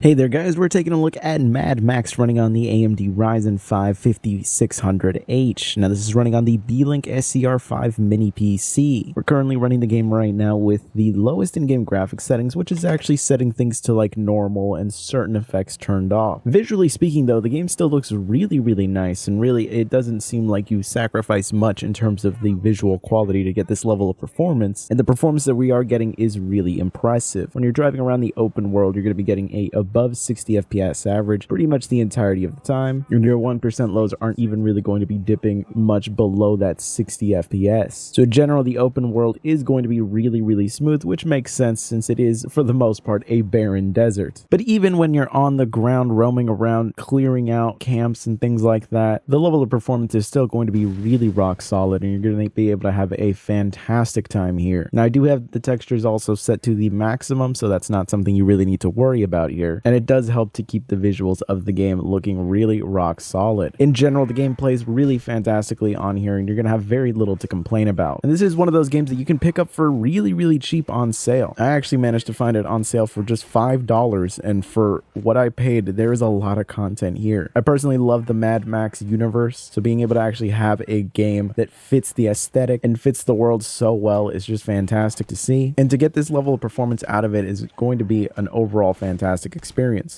Hey there guys, we're taking a look at Mad Max running on the AMD Ryzen 5 5600H. Now this is running on the Beelink SER5 mini PC. We're currently running the game right now with the lowest in-game graphics settings, which is actually setting things to like normal and certain effects turned off. Visually speaking though, the game still looks really nice, and really it doesn't seem like you sacrifice much in terms of the visual quality to get this level of performance, and the performance that we are getting is really impressive. When you're driving around the open world, you're going to be getting above 60 FPS average pretty much the entirety of the time, and your 1% lows aren't even really going to be dipping much below that 60 FPS. So in general, the open world is going to be really smooth, which makes sense since it is for the most part a barren desert. But even when you're on the ground roaming around clearing out camps and things like that, the level of performance is still going to be really rock solid, and you're going to be able to have a fantastic time here. Now I do have the textures also set to the maximum, so that's not something you really need to worry about here, and it does help to keep the visuals of the game looking really rock solid. In general, the game plays really fantastically on here, and you're going to have very little to complain about. And this is one of those games that you can pick up for really cheap on sale. I actually managed to find it on sale for just $5, and for what I paid, there is a lot of content here. I personally love the Mad Max universe, so being able to actually have a game that fits the aesthetic and fits the world so well is just fantastic to see. And to get this level of performance out of it is going to be an overall fantastic experience.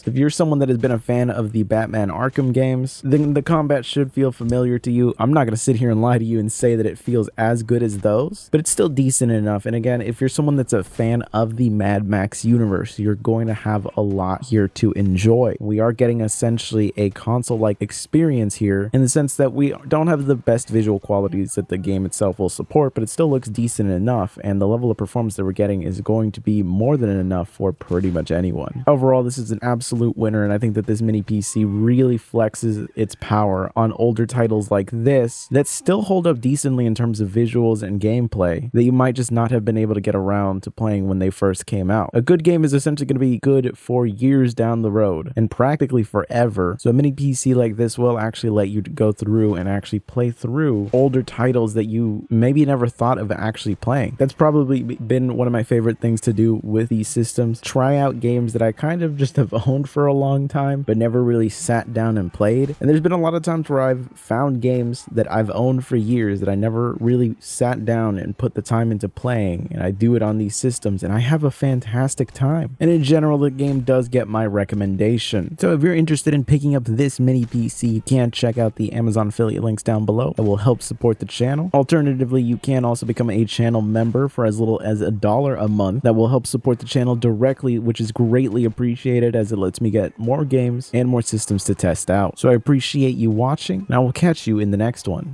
If you're someone that has been a fan of the Batman Arkham games, then the combat should feel familiar to you. I'm not going to sit here and lie to you and say that it feels as good as those, but it's still decent enough. And again, if you're someone that's a fan of the Mad Max universe, you're going to have a lot here to enjoy. We are getting essentially a console-like experience here in the sense that we don't have the best visual qualities that the game itself will support, but it still looks decent enough, and the level of performance that we're getting is going to be more than enough for pretty much anyone. Overall, this is an absolute winner, and I think that this mini PC really flexes its power on older titles like this that still hold up decently in terms of visuals and gameplay that you might just not have been able to get around to playing when they first came out. A good game is essentially going to be good for years down the road and practically forever, so a mini PC like this will actually let you go through and actually play through older titles that you maybe never thought of actually playing. That's probably been one of my favorite things to do with these systems. Try out games that I kind of just have owned for a long time but never really sat down and played. And there's been a lot of times where I've found games that I've owned for years that I never really sat down and put the time into playing, and I do it on these systems and I have a fantastic time. And in general, the game does get my recommendation. So if you're interested in picking up this mini PC, you can check out the Amazon affiliate links down below that will help support the channel. Alternatively, you can also become a channel member for as little as $1 a month. That will help support the channel directly, which is greatly appreciated as it lets me get more games and more systems to test out. So I appreciate you watching, and I will catch you in the next one.